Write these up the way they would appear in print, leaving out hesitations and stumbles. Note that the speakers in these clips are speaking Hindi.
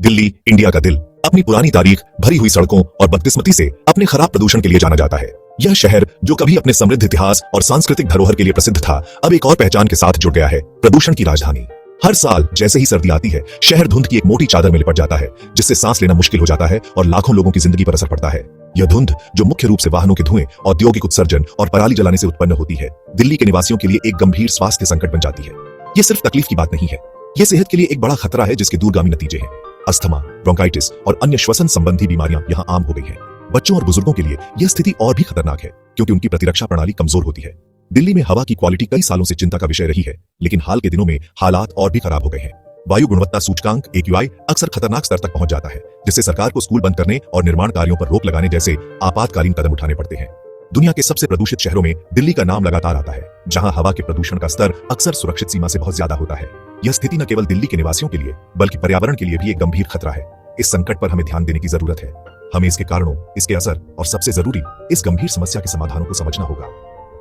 दिल्ली, इंडिया का दिल, अपनी पुरानी तारीख, भरी हुई सड़कों और बदकिस्मती से अपने खराब प्रदूषण के लिए जाना जाता है। यह शहर जो कभी अपने समृद्ध इतिहास और सांस्कृतिक धरोहर के लिए प्रसिद्ध था, अब एक और पहचान के साथ जुड़ गया है, प्रदूषण की राजधानी। हर साल जैसे ही सर्दी आती है, शहर धुंध की एक मोटी चादर में लिपट जाता है, जिससे सांस लेना मुश्किल हो जाता है और लाखों लोगों की जिंदगी पर असर पड़ता है। यह धुंध, जो मुख्य रूप से वाहनों के धुएं, औद्योगिक उत्सर्जन और पराली जलाने से उत्पन्न होती है, दिल्ली के निवासियों के लिए एक गंभीर स्वास्थ्य संकट बन जाती है। ये सिर्फ तकलीफ की बात नहीं है, यह सेहत के लिए एक बड़ा खतरा है, जिसके दूरगामी नतीजे हैं। अस्थमा, ब्रोंकाइटिस और अन्य श्वसन संबंधी बीमारियां यहां आम हो गई हैं। बच्चों और बुजुर्गों के लिए यह स्थिति और भी खतरनाक है, क्योंकि उनकी प्रतिरक्षा प्रणाली कमजोर होती है। दिल्ली में हवा की क्वालिटी कई सालों से चिंता का विषय रही है, लेकिन हाल के दिनों में हालात और भी खराब हो गए हैं। वायु गुणवत्ता सूचकांक AQI अक्सर खतरनाक स्तर तक पहुंच जाता है, जिससे सरकार को स्कूल बंद करने और निर्माण कार्यों पर रोक लगाने जैसे आपातकालीन कदम उठाने पड़ते हैं। दुनिया के सबसे प्रदूषित शहरों में दिल्ली का नाम लगातार आता है, जहां हवा के प्रदूषण का स्तर अक्सर सुरक्षित सीमा से बहुत ज्यादा होता है। यह स्थिति न केवल दिल्ली के निवासियों के लिए, बल्कि पर्यावरण के लिए भी एक गंभीर खतरा है। इस संकट पर हमें ध्यान देने की जरूरत है। हमें इसके कारणों, इसके असर और सबसे जरूरी, इस गंभीर समस्या के समाधानों को समझना होगा।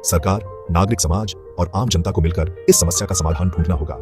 सरकार, नागरिक समाज और आम जनता को मिलकर इस समस्या का समाधान ढूंढना होगा।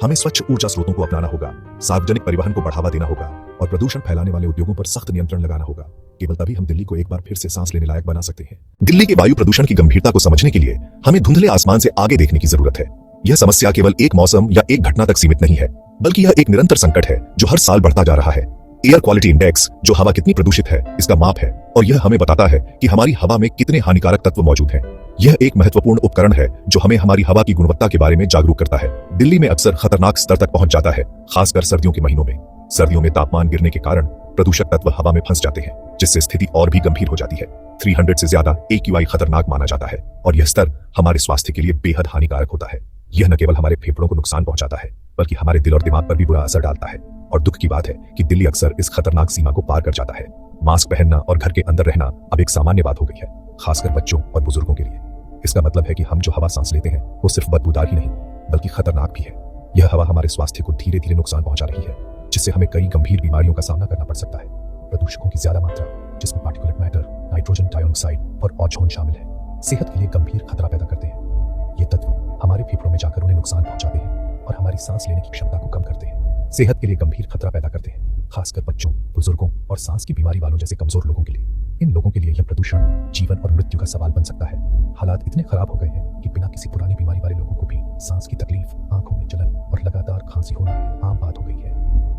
हमें स्वच्छ ऊर्जा स्रोतों को अपनाना होगा, सार्वजनिक परिवहन को बढ़ावा देना होगा और प्रदूषण फैलाने वाले उद्योगों पर सख्त नियंत्रण लगाना होगा। केवल तभी हम दिल्ली को एक बार फिर से सांस लेने लायक बना सकते हैं। दिल्ली के वायु प्रदूषण की गंभीरता को समझने के लिए हमें धुंधले आसमान से आगे देखने की जरूरत है। यह समस्या केवल एक मौसम या एक घटना तक सीमित नहीं है, बल्कि यह एक निरंतर संकट है जो हर साल बढ़ता जा रहा है। एयर क्वालिटी इंडेक्स, जो हवा कितनी प्रदूषित है, इसका माप है और यह हमें बताता है कि हमारी हवा में कितने हानिकारक तत्व मौजूद हैं। यह एक महत्वपूर्ण उपकरण है जो हमें हमारी हवा की गुणवत्ता के बारे में जागरूक करता है। दिल्ली में अक्सर खतरनाक स्तर तक पहुंच जाता है, खासकर सर्दियों के महीनों में। सर्दियों में तापमान गिरने के कारण प्रदूषक तत्व हवा में फंस जाते हैं, जिससे स्थिति और भी गंभीर हो जाती है। 300 से ज्यादा AQI खतरनाक माना जाता है और यह स्तर हमारे स्वास्थ्य के लिए बेहद हानिकारक होता है। यह न केवल हमारे फेफड़ों को नुकसान पहुंचाता है, बल्कि हमारे दिल और दिमाग पर भी बुरा असर डालता है। और दुख की बात है कि दिल्ली अक्सर इस खतरनाक सीमा को पार कर जाता है। मास्क पहनना और घर के अंदर रहना अब एक सामान्य बात हो गई है, खासकर बच्चों और बुजुर्गों के लिए। इसका मतलब है कि हम जो हवा सांस लेते हैं, वो सिर्फ बदबूदार ही नहीं, बल्कि खतरनाक भी है। यह हवा हमारे स्वास्थ्य को धीरे धीरे नुकसान पहुंचा रही है, जिससे हमें कई गंभीर बीमारियों का सामना करना पड़ सकता है। प्रदूषकों की ज्यादा मात्रा, जिसमें पार्टिकुलेट मैटर, नाइट्रोजन डाइऑक्साइड और ओजोन शामिल है, सेहत के लिए गंभीर खतरा पैदा करते हैं। ये तत्व हमारे फेफड़ों में जाकर उन्हें नुकसान पहुंचाते हैं और हमारी सांस लेने की क्षमता को कम करते हैं। सेहत के लिए गंभीर खतरा पैदा करते हैं, खासकर बच्चों, बुजुर्गों और सांस की बीमारी वालों जैसे कमजोर लोगों के लिए। इन लोगों के लिए यह प्रदूषण जीवन और मृत्यु का सवाल बन सकता है। हालात इतने खराब हो गए हैं कि बिना किसी पुरानी बीमारी वाले लोगों को भी सांस की तकलीफ, आंखों में जलन और लगातार खांसी होना आम बात हो गई है।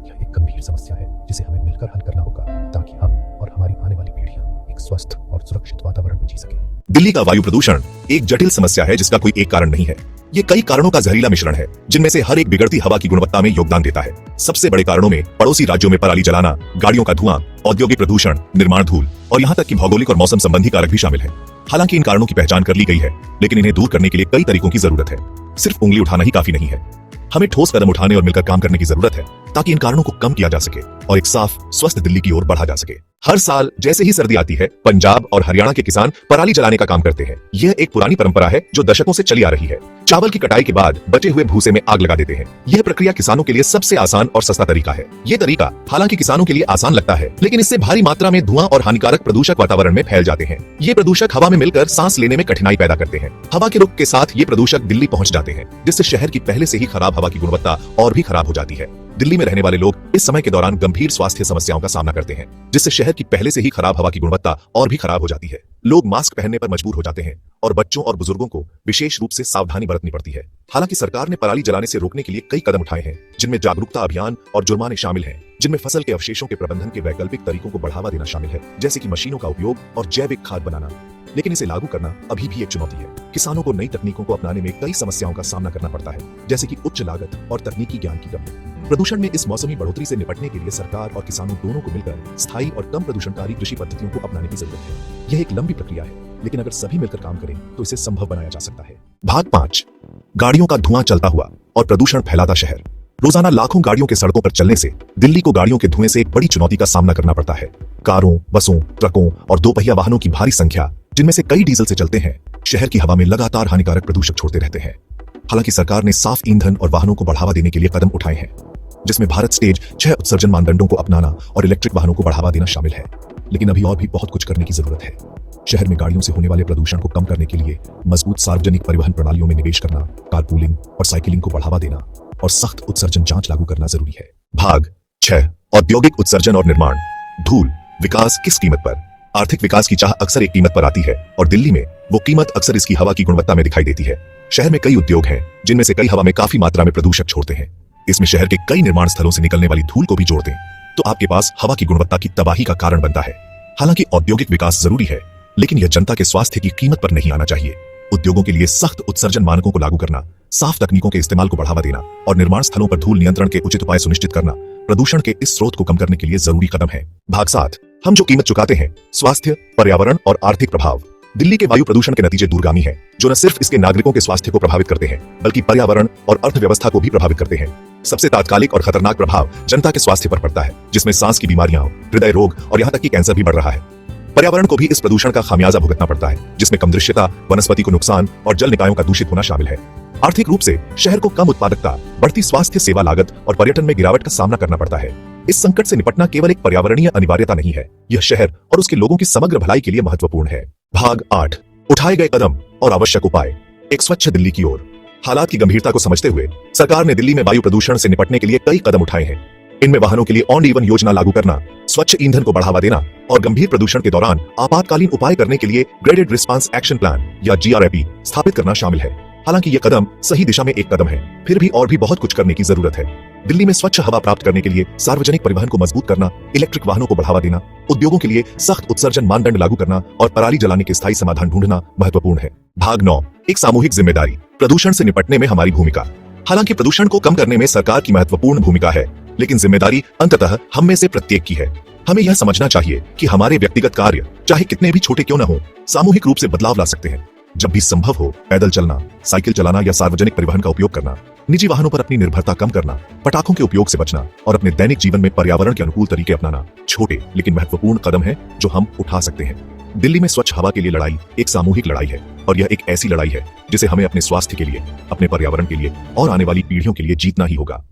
यह एक गंभीर समस्या है, जिसे हमें मिलकर हल करना होगा, ताकि हम और हमारी आने वाली पीढ़ियां एक स्वस्थ और सुरक्षित वातावरण में जी सकें। दिल्ली का वायु प्रदूषण एक जटिल समस्या है, जिसका कोई एक कारण नहीं है। ये कई कारणों का जहरीला मिश्रण है, जिनमें से हर एक बिगड़ती हवा की गुणवत्ता में योगदान देता है। सबसे बड़े कारणों में पड़ोसी राज्यों में पराली जलाना, गाड़ियों का धुआं, औद्योगिक प्रदूषण, निर्माण धूल और यहाँ तक कि भौगोलिक और मौसम संबंधी कारक भी शामिल हैं। हालांकि इन कारणों की पहचान कर ली गई है, लेकिन इन्हें दूर करने के लिए कई तरीकों की जरूरत है। सिर्फ उंगली उठाना ही काफी नहीं है, हमें ठोस कदम उठाने और मिलकर काम करने की जरूरत है, ताकि इन कारणों को कम किया जा सके और एक साफ, स्वस्थ दिल्ली की ओर बढ़ा जा सके। हर साल जैसे ही सर्दी आती है, पंजाब और हरियाणा के किसान पराली जलाने का काम करते हैं। यह एक पुरानी परंपरा है जो दशकों से चली आ रही है। चावल की कटाई के बाद बचे हुए भूसे में आग लगा देते हैं। यह प्रक्रिया किसानों के लिए सबसे आसान और सस्ता तरीका है। यह तरीका हालांकि किसानों के लिए आसान लगता है, लेकिन इससे भारी मात्रा में धुआं और हानिकारक प्रदूषक वातावरण में फैल जाते हैं। ये प्रदूषक हवा में मिलकर सांस लेने में कठिनाई पैदा करते हैं। हवा के रुख के साथ ये प्रदूषक दिल्ली पहुंच जाते हैं, जिससे शहर की पहले से ही खराब हवा की गुणवत्ता और भी खराब हो जाती है। दिल्ली में रहने वाले लोग इस समय के दौरान गंभीर स्वास्थ्य समस्याओं का सामना करते हैं, जिससे शहर की पहले से ही खराब हवा की गुणवत्ता और भी खराब हो जाती है। लोग मास्क पहनने पर मजबूर हो जाते हैं और बच्चों और बुजुर्गों को विशेष रूप से सावधानी बरतनी पड़ती है। हालांकि सरकार ने पराली जलाने से रोकने के लिए कई कदम उठाए हैं, जिनमें जागरूकता अभियान और जुर्माने शामिल हैं, जिनमें फसल के अवशेषों के प्रबंधन के वैकल्पिक तरीकों को बढ़ावा देना शामिल है, जैसे कि मशीनों का उपयोग और जैविक खाद बनाना। लेकिन इसे लागू करना अभी भी एक चुनौती है। किसानों को नई तकनीकों को अपनाने में कई समस्याओं का सामना करना पड़ता है, जैसे कि उच्च लागत और तकनीकी ज्ञान की कमी। प्रदूषण में इस मौसमी बढ़ोतरी से निपटने के लिए सरकार और किसानों दोनों को मिलकर स्थायी और कम प्रदूषणकारी कृषि पद्धतियों को अपनाने की जरूरत है। यह एक लंबी प्रक्रिया है, लेकिन अगर सभी मिलकर काम करें तो इसे संभव बनाया जा सकता है। भाग 5, गाड़ियों का धुआं चलता हुआ और प्रदूषण फैलाता शहर। रोजाना लाखों गाड़ियों के सड़कों पर चलने से दिल्ली को गाड़ियों के धुएं से एक बड़ी चुनौती का सामना करना पड़ता है। कारों, बसों, ट्रकों और दोपहिया वाहनों की भारी संख्या, जिनमें से कई डीजल से चलते हैं, शहर की हवा में लगातार हानिकारक प्रदूषक छोड़ते रहते हैं। हालांकि सरकार ने साफ ईंधन और वाहनों को बढ़ावा देने के लिए कदम उठाए हैं, जिसमें भारत स्टेज 6 उत्सर्जन मानदंडों को अपनाना और इलेक्ट्रिक वाहनों को बढ़ावा देना शामिल है। लेकिन अभी और भी बहुत कुछ करने की जरूरत है। शहर में गाड़ियों से होने वाले प्रदूषण को कम करने के लिए मजबूत सार्वजनिक परिवहन प्रणालियों में निवेश करना, कारपूलिंग और साइकिलिंग को बढ़ावा देना और सख्त उत्सर्जन जांच लागू करना जरूरी है। भाग 6, औद्योगिक उत्सर्जन और निर्माण। धूल विकास किस कीमत पर? आर्थिक विकास की चाह अक्सर एक कीमत पर आती है और दिल्ली में वो कीमत अक्सर इसकी हवा की गुणवत्ता में दिखाई देती है। शहर में कई उद्योग हैं जिनमें से कई हवा में काफी मात्रा में प्रदूषक छोड़ते हैं। इसमें शहर के कई निर्माण स्थलों से निकलने वाली धूल को भी जोड़ दें तो आपके पास हवा की गुणवत्ता की तबाही का कारण बनता है। हालांकि औद्योगिक विकास जरूरी है, लेकिन यह जनता के स्वास्थ्य की कीमत पर नहीं आना चाहिए। उद्योगों के लिए सख्त उत्सर्जन मानकों को लागू करना, साफ तकनीकों के इस्तेमाल को बढ़ावा देना और निर्माण स्थलों पर धूल नियंत्रण के उचित उपाय सुनिश्चित करना प्रदूषण के इस स्रोत को कम करने के लिए जरूरी कदम है। भाग 7, हम जो कीमत चुकाते हैं, स्वास्थ्य, पर्यावरण और आर्थिक प्रभाव। दिल्ली के वायु प्रदूषण के नतीजे दूरगामी हैं, जो न सिर्फ इसके नागरिकों के स्वास्थ्य को प्रभावित करते हैं, बल्कि पर्यावरण और अर्थव्यवस्था को भी प्रभावित करते हैं। सबसे तात्कालिक और खतरनाक प्रभाव जनता के स्वास्थ्य पर पड़ता है, जिसमें सांस की बीमारियां, हृदय रोग और यहाँ तक कि कैंसर भी बढ़ रहा है। पर्यावरण को भी इस प्रदूषण का खामियाजा भुगतना पड़ता है, जिसमें कम दृश्यता, वनस्पति को नुकसान और जल निकायों का दूषित होना शामिल है। आर्थिक रूप से शहर को कम उत्पादकता, बढ़ती स्वास्थ्य सेवा लागत और पर्यटन में गिरावट का सामना करना पड़ता है। इस संकट से निपटना केवल एक पर्यावरणीय अनिवार्यता नहीं है, यह शहर और उसके लोगों की समग्र भलाई के लिए महत्वपूर्ण है। भाग 8, उठाए गए कदम और आवश्यक उपाय। एक स्वच्छ दिल्ली की ओर। हालात की गंभीरता को समझते हुए सरकार ने दिल्ली में वायु प्रदूषण से निपटने के लिए कई कदम उठाए हैं। इनमें वाहनों के लिए ऑन ईवन योजना लागू करना, स्वच्छ ईंधन को बढ़ावा देना और गंभीर प्रदूषण के दौरान आपातकालीन उपाय करने के लिए ग्रेडेड रिस्पांस एक्शन प्लान या GRAP स्थापित करना शामिल है। हालांकि यह कदम सही दिशा में एक कदम है, फिर भी और भी बहुत कुछ करने की जरूरत है। दिल्ली में स्वच्छ हवा प्राप्त करने के लिए सार्वजनिक परिवहन को मजबूत करना, इलेक्ट्रिक वाहनों को बढ़ावा देना, उद्योगों के लिए सख्त उत्सर्जन मानदंड लागू करना और पराली जलाने के स्थायी समाधान ढूंढना महत्वपूर्ण है। भाग 9, एक सामूहिक जिम्मेदारी। प्रदूषण से निपटने में हमारी भूमिका। हालांकि प्रदूषण को कम करने में सरकार की महत्वपूर्ण भूमिका है, लेकिन जिम्मेदारी अंततः हम में से प्रत्येक की है। हमें यह समझना चाहिए कि हमारे व्यक्तिगत कार्य, चाहे कितने भी छोटे क्यों न हो, सामूहिक रूप से बदलाव ला सकते हैं। जब भी संभव हो, पैदल चलना, साइकिल चलाना या सार्वजनिक परिवहन का उपयोग करना, निजी वाहनों पर अपनी निर्भरता कम करना, पटाखों के उपयोग से बचना और अपने दैनिक जीवन में पर्यावरण के अनुकूल तरीके अपनाना छोटे लेकिन महत्वपूर्ण कदम है जो हम उठा सकते हैं। दिल्ली में स्वच्छ हवा के लिए लड़ाई एक सामूहिक लड़ाई है और यह एक ऐसी लड़ाई है जिसे हमें अपने स्वास्थ्य के लिए, अपने पर्यावरण के लिए और आने वाली पीढ़ियों के लिए जीतना ही होगा।